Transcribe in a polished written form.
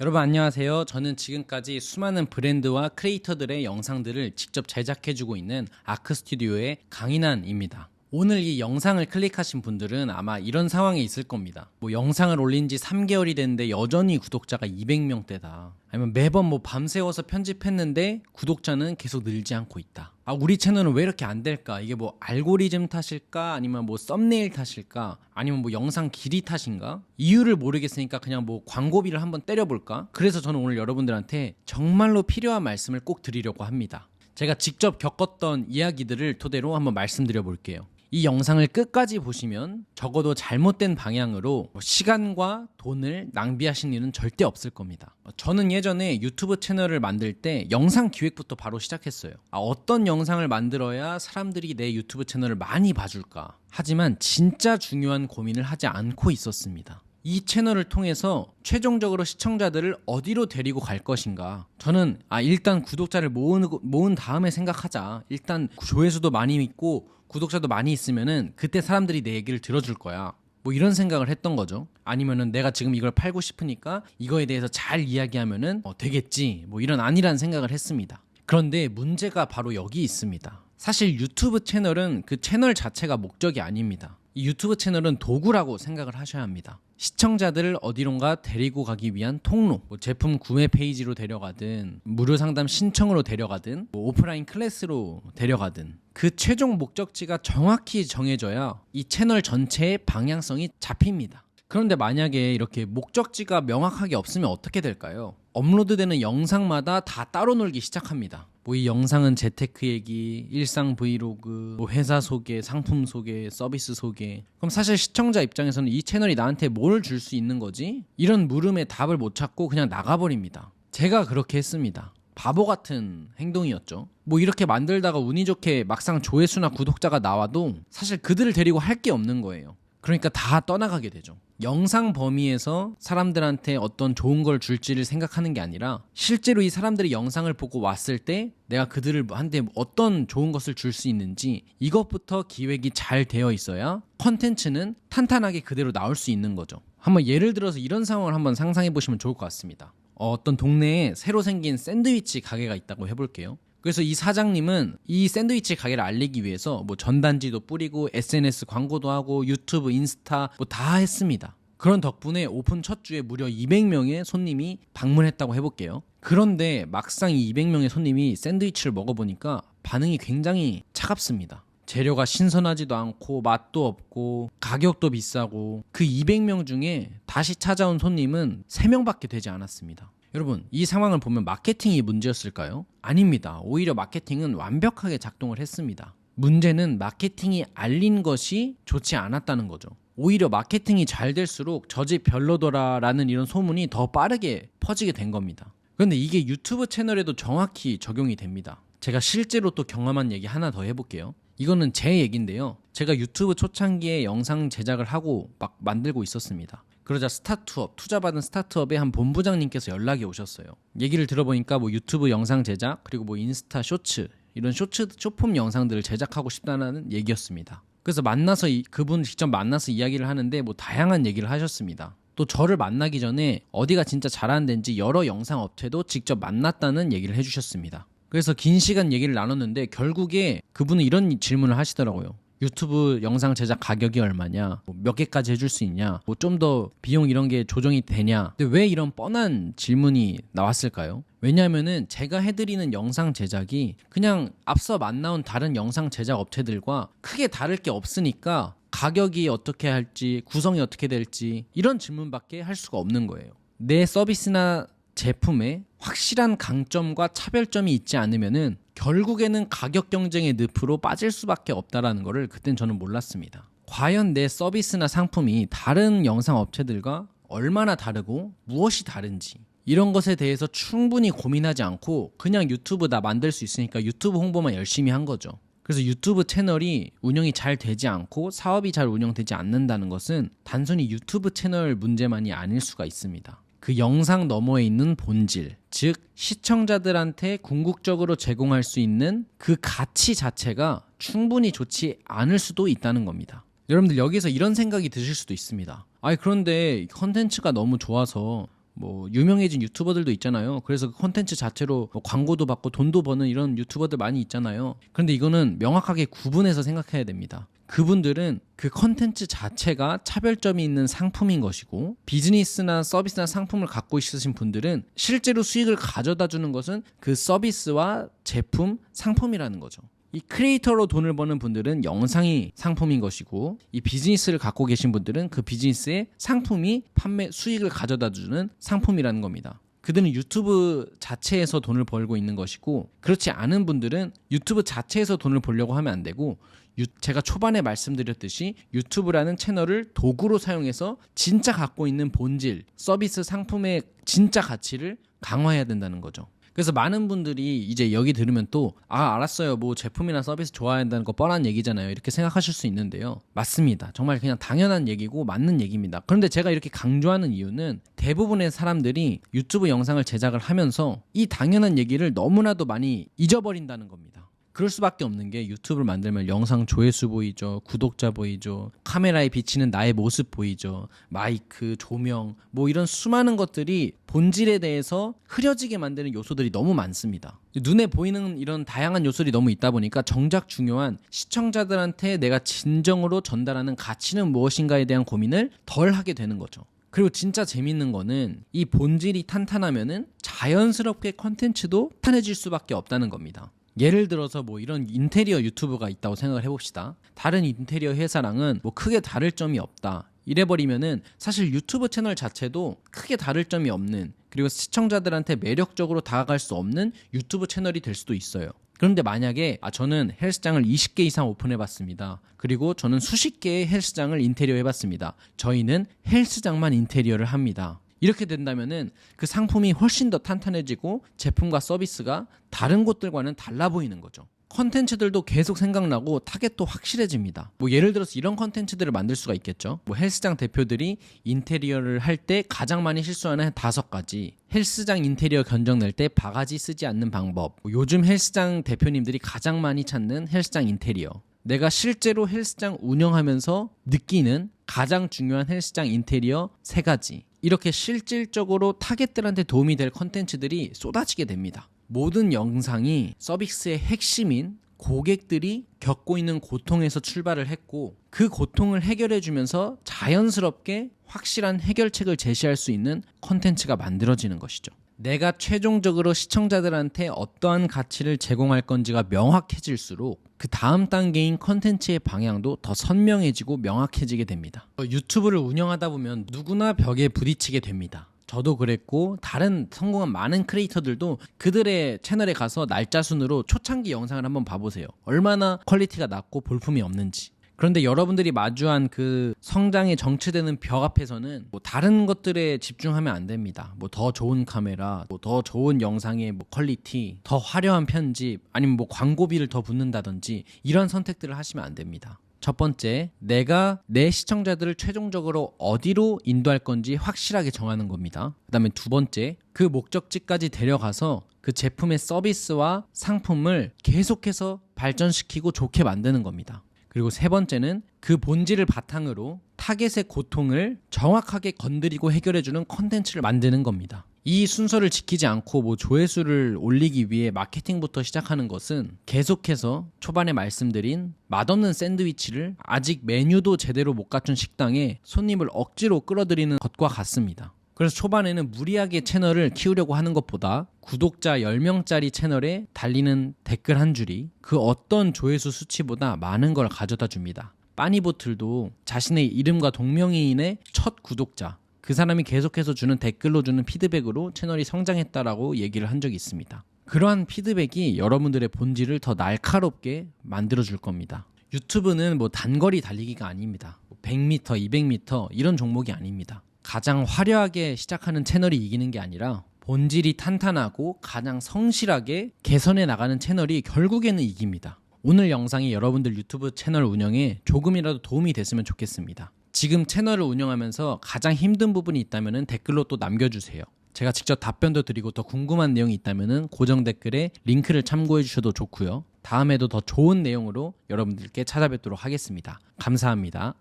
여러분 안녕하세요. 저는 지금까지 수많은 브랜드와 크리에이터들의 영상들을 직접 제작해주고 있는 아크스튜디오의 강인한입니다. 오늘 이 영상을 클릭하신 분들은 아마 이런 상황에 있을 겁니다. 영상을 올린 지 3개월이 됐는데 여전히 구독자가 200명대다. 아니면 매번 밤새워서 편집했는데 구독자는 계속 늘지 않고 있다. 우리 채널은 왜 이렇게 안 될까? 이게 알고리즘 탓일까? 아니면 썸네일 탓일까? 아니면 영상 길이 탓인가? 이유를 모르겠으니까 그냥 광고비를 한번 때려볼까? 그래서 저는 오늘 여러분들한테 정말로 필요한 말씀을 꼭 드리려고 합니다. 제가 직접 겪었던 이야기들을 토대로 한번 말씀드려 볼게요. 이 영상을 끝까지 보시면 적어도 잘못된 방향으로 시간과 돈을 낭비하신 일은 절대 없을 겁니다. 저는 예전에 유튜브 채널을 만들 때 영상 기획부터 바로 시작했어요. 어떤 영상을 만들어야 사람들이 내 유튜브 채널을 많이 봐줄까? 하지만 진짜 중요한 고민을 하지 않고 있었습니다. 이 채널을 통해서 최종적으로 시청자들을 어디로 데리고 갈 것인가. 저는 일단 구독자를 모은 다음에 생각하자. 일단 조회수도 많이 있고 구독자도 많이 있으면은 그때 사람들이 내 얘기를 들어줄 거야. 이런 생각을 했던 거죠. 아니면은 내가 지금 이걸 팔고 싶으니까 이거에 대해서 잘 이야기하면은 되겠지. 이런 안일한 생각을 했습니다. 그런데 문제가 바로 여기 있습니다. 사실 유튜브 채널은 그 채널 자체가 목적이 아닙니다. 이 유튜브 채널은 도구라고 생각을 하셔야 합니다. 시청자들을 어디론가 데리고 가기 위한 통로, 제품 구매 페이지로 데려가든 무료 상담 신청으로 데려가든 오프라인 클래스로 데려가든 그 최종 목적지가 정확히 정해져야 이 채널 전체의 방향성이 잡힙니다. 그런데 만약에 이렇게 목적지가 명확하게 없으면 어떻게 될까요? 업로드되는 영상마다 다 따로 놀기 시작합니다. 이 영상은 재테크 얘기, 일상 브이로그, 회사 소개, 상품 소개, 서비스 소개. 그럼 사실 시청자 입장에서는 이 채널이 나한테 뭘 줄 수 있는 거지? 이런 물음에 답을 못 찾고 그냥 나가버립니다. 제가 그렇게 했습니다. 바보 같은 행동이었죠. 이렇게 만들다가 운이 좋게 막상 조회수나 구독자가 나와도 사실 그들을 데리고 할 게 없는 거예요. 그러니까 다 떠나가게 되죠. 영상 범위에서 사람들한테 어떤 좋은 걸 줄지를 생각하는 게 아니라 실제로 이 사람들이 영상을 보고 왔을 때 내가 그들한테 어떤 좋은 것을 줄 수 있는지 이것부터 기획이 잘 되어 있어야 컨텐츠는 탄탄하게 그대로 나올 수 있는 거죠. 한번 예를 들어서 이런 상황을 한번 상상해 보시면 좋을 것 같습니다. 어떤 동네에 새로 생긴 샌드위치 가게가 있다고 해볼게요. 그래서 이 사장님은 이 샌드위치 가게를 알리기 위해서 전단지도 뿌리고 SNS 광고도 하고 유튜브, 인스타 다 했습니다. 그런 덕분에 오픈 첫 주에 무려 200명의 손님이 방문했다고 해볼게요. 그런데 막상 이 200명의 손님이 샌드위치를 먹어보니까 반응이 굉장히 차갑습니다. 재료가 신선하지도 않고 맛도 없고 가격도 비싸고 그 200명 중에 다시 찾아온 손님은 3명밖에 되지 않았습니다. 여러분, 이 상황을 보면 마케팅이 문제였을까요? 아닙니다. 오히려 마케팅은 완벽하게 작동을 했습니다. 문제는 마케팅이 알린 것이 좋지 않았다는 거죠. 오히려 마케팅이 잘 될수록 저 집 별로더라라는 이런 소문이 더 빠르게 퍼지게 된 겁니다. 그런데 이게 유튜브 채널에도 정확히 적용이 됩니다. 제가 실제로 또 경험한 얘기 하나 더 해볼게요. 이거는 제 얘기인데요. 제가 유튜브 초창기에 영상 제작을 하고 막 만들고 있었습니다. 그러자 투자받은 스타트업의 한 본부장님께서 연락이 오셨어요. 얘기를 들어보니까 유튜브 영상 제작, 그리고 인스타 쇼츠, 이런 쇼폼 영상들을 제작하고 싶다는 얘기였습니다. 그래서 그분 직접 만나서 이야기를 하는데 다양한 얘기를 하셨습니다. 또 저를 만나기 전에 어디가 진짜 잘하는 데인지 여러 영상 업체도 직접 만났다는 얘기를 해주셨습니다. 그래서 긴 시간 얘기를 나눴는데 결국에 그분은 이런 질문을 하시더라고요. 유튜브 영상 제작 가격이 얼마냐? 몇 개까지 해줄 수 있냐? 좀 더 비용 이런 게 조정이 되냐? 근데 왜 이런 뻔한 질문이 나왔을까요? 왜냐하면은 제가 해드리는 영상 제작이 그냥 앞서 만나온 다른 영상 제작 업체들과 크게 다를 게 없으니까 가격이 어떻게 할지, 구성이 어떻게 될지 이런 질문밖에 할 수가 없는 거예요. 내 서비스나 제품에 확실한 강점과 차별점이 있지 않으면은 결국에는 가격 경쟁의 늪으로 빠질 수밖에 없다라는 거를 그땐 저는 몰랐습니다. 과연 내 서비스나 상품이 다른 영상 업체들과 얼마나 다르고 무엇이 다른지 이런 것에 대해서 충분히 고민하지 않고 그냥 유튜브 나 만들 수 있으니까 유튜브 홍보만 열심히 한 거죠. 그래서 유튜브 채널이 운영이 잘 되지 않고 사업이 잘 운영되지 않는다는 것은 단순히 유튜브 채널 문제만이 아닐 수가 있습니다. 그 영상 너머에 있는 본질, 즉 시청자들한테 궁극적으로 제공할 수 있는 그 가치 자체가 충분히 좋지 않을 수도 있다는 겁니다. 여러분들 여기서 이런 생각이 드실 수도 있습니다. 그런데 컨텐츠가 너무 좋아서 뭐 유명해진 유튜버들도 있잖아요. 그래서 그 콘텐츠 자체로 뭐 광고도 받고 돈도 버는 이런 유튜버들 많이 있잖아요. 그런데 이거는 명확하게 구분해서 생각해야 됩니다. 그분들은 그 컨텐츠 자체가 차별점이 있는 상품인 것이고, 비즈니스나 서비스나 상품을 갖고 있으신 분들은 실제로 수익을 가져다 주는 것은 그 서비스와 제품, 상품이라는 거죠. 이 크리에이터로 돈을 버는 분들은 영상이 상품인 것이고, 이 비즈니스를 갖고 계신 분들은 그 비즈니스의 상품이 판매 수익을 가져다 주는 상품이라는 겁니다. 그들은 유튜브 자체에서 돈을 벌고 있는 것이고, 그렇지 않은 분들은 유튜브 자체에서 돈을 벌려고 하면 안 되고, 제가 초반에 말씀드렸듯이 유튜브라는 채널을 도구로 사용해서 진짜 갖고 있는 본질, 서비스, 상품의 진짜 가치를 강화해야 된다는 거죠. 그래서 많은 분들이 이제 여기 들으면 또 알았어요, 뭐 제품이나 서비스 좋아야 한다는 거 뻔한 얘기잖아요, 이렇게 생각하실 수 있는데요. 맞습니다. 정말 그냥 당연한 얘기고 맞는 얘기입니다. 그런데 제가 이렇게 강조하는 이유는 대부분의 사람들이 유튜브 영상을 제작을 하면서 이 당연한 얘기를 너무나도 많이 잊어버린다는 겁니다. 그럴 수밖에 없는 게, 유튜브를 만들면 영상 조회수 보이죠, 구독자 보이죠, 카메라에 비치는 나의 모습 보이죠, 마이크, 조명, 뭐 이런 수많은 것들이 본질에 대해서 흐려지게 만드는 요소들이 너무 많습니다. 눈에 보이는 이런 다양한 요소들이 너무 있다 보니까 정작 중요한 시청자들한테 내가 진정으로 전달하는 가치는 무엇인가에 대한 고민을 덜 하게 되는 거죠. 그리고 진짜 재밌는 거는 이 본질이 탄탄하면은 자연스럽게 컨텐츠도 탄탄해질 수밖에 없다는 겁니다. 예를 들어서 뭐 이런 인테리어 유튜브가 있다고 생각을 해봅시다. 다른 인테리어 회사랑은 뭐 크게 다를 점이 없다, 이래버리면은 사실 유튜브 채널 자체도 크게 다를 점이 없는, 그리고 시청자들한테 매력적으로 다가갈 수 없는 유튜브 채널이 될 수도 있어요. 그런데 만약에 저는 헬스장을 20개 이상 오픈해봤습니다. 그리고 저는 수십 개의 헬스장을 인테리어 해봤습니다. 저희는 헬스장만 인테리어를 합니다. 이렇게 된다면은 그 상품이 훨씬 더 탄탄해지고 제품과 서비스가 다른 곳들과는 달라 보이는 거죠. 컨텐츠들도 계속 생각나고 타겟도 확실해집니다. 뭐 예를 들어서 이런 컨텐츠들을 만들 수가 있겠죠. 뭐 헬스장 대표들이 인테리어를 할 때 가장 많이 실수하는 5가지, 헬스장 인테리어 견적 낼 때 바가지 쓰지 않는 방법, 뭐 요즘 헬스장 대표님들이 가장 많이 찾는 헬스장 인테리어, 내가 실제로 헬스장 운영하면서 느끼는 가장 중요한 헬스장 인테리어 3가지, 이렇게 실질적으로 타겟들한테 도움이 될 컨텐츠들이 쏟아지게 됩니다. 모든 영상이 서비스의 핵심인 고객들이 겪고 있는 고통에서 출발을 했고, 그 고통을 해결해 주면서 자연스럽게 확실한 해결책을 제시할 수 있는 컨텐츠가 만들어지는 것이죠. 내가 최종적으로 시청자들한테 어떠한 가치를 제공할 건지가 명확해질수록 그 다음 단계인 컨텐츠의 방향도 더 선명해지고 명확해지게 됩니다. 유튜브를 운영하다 보면 누구나 벽에 부딪히게 됩니다. 저도 그랬고, 다른 성공한 많은 크리에이터들도 그들의 채널에 가서 날짜 순으로 초창기 영상을 한번 봐보세요. 얼마나 퀄리티가 낮고 볼품이 없는지. 그런데 여러분들이 마주한 그 성장에 정체되는 벽 앞에서는 뭐 다른 것들에 집중하면 안 됩니다. 뭐 더 좋은 카메라, 뭐 더 좋은 영상의 뭐 퀄리티, 더 화려한 편집, 아니면 뭐 광고비를 더 붓는다든지 이런 선택들을 하시면 안 됩니다. 첫 번째, 내가 내 시청자들을 최종적으로 어디로 인도할 건지 확실하게 정하는 겁니다. 그 다음에 두 번째, 그 목적지까지 데려가서 그 제품의 서비스와 상품을 계속해서 발전시키고 좋게 만드는 겁니다. 그리고 세 번째는 그 본질을 바탕으로 타겟의 고통을 정확하게 건드리고 해결해주는 컨텐츠를 만드는 겁니다. 이 순서를 지키지 않고 뭐 조회수를 올리기 위해 마케팅부터 시작하는 것은 계속해서 초반에 말씀드린 맛없는 샌드위치를 아직 메뉴도 제대로 못 갖춘 식당에 손님을 억지로 끌어들이는 것과 같습니다. 그래서 초반에는 무리하게 채널을 키우려고 하는 것보다 구독자 10명짜리 채널에 달리는 댓글 한 줄이 그 어떤 조회수 수치보다 많은 걸 가져다 줍니다. 빠니보틀도 자신의 이름과 동명이인의 첫 구독자, 그 사람이 계속해서 주는 댓글로 주는 피드백으로 채널이 성장했다라고 얘기를 한 적이 있습니다. 그러한 피드백이 여러분들의 본질을 더 날카롭게 만들어줄 겁니다. 유튜브는 뭐 단거리 달리기가 아닙니다. 100m, 200m 이런 종목이 아닙니다. 가장 화려하게 시작하는 채널이 이기는 게 아니라 본질이 탄탄하고 가장 성실하게 개선해 나가는 채널이 결국에는 이깁니다. 오늘 영상이 여러분들 유튜브 채널 운영에 조금이라도 도움이 됐으면 좋겠습니다. 지금 채널을 운영하면서 가장 힘든 부분이 있다면 댓글로 또 남겨주세요. 제가 직접 답변도 드리고 더 궁금한 내용이 있다면 고정 댓글에 링크를 참고해 주셔도 좋고요. 다음에도 더 좋은 내용으로 여러분들께 찾아뵙도록 하겠습니다. 감사합니다.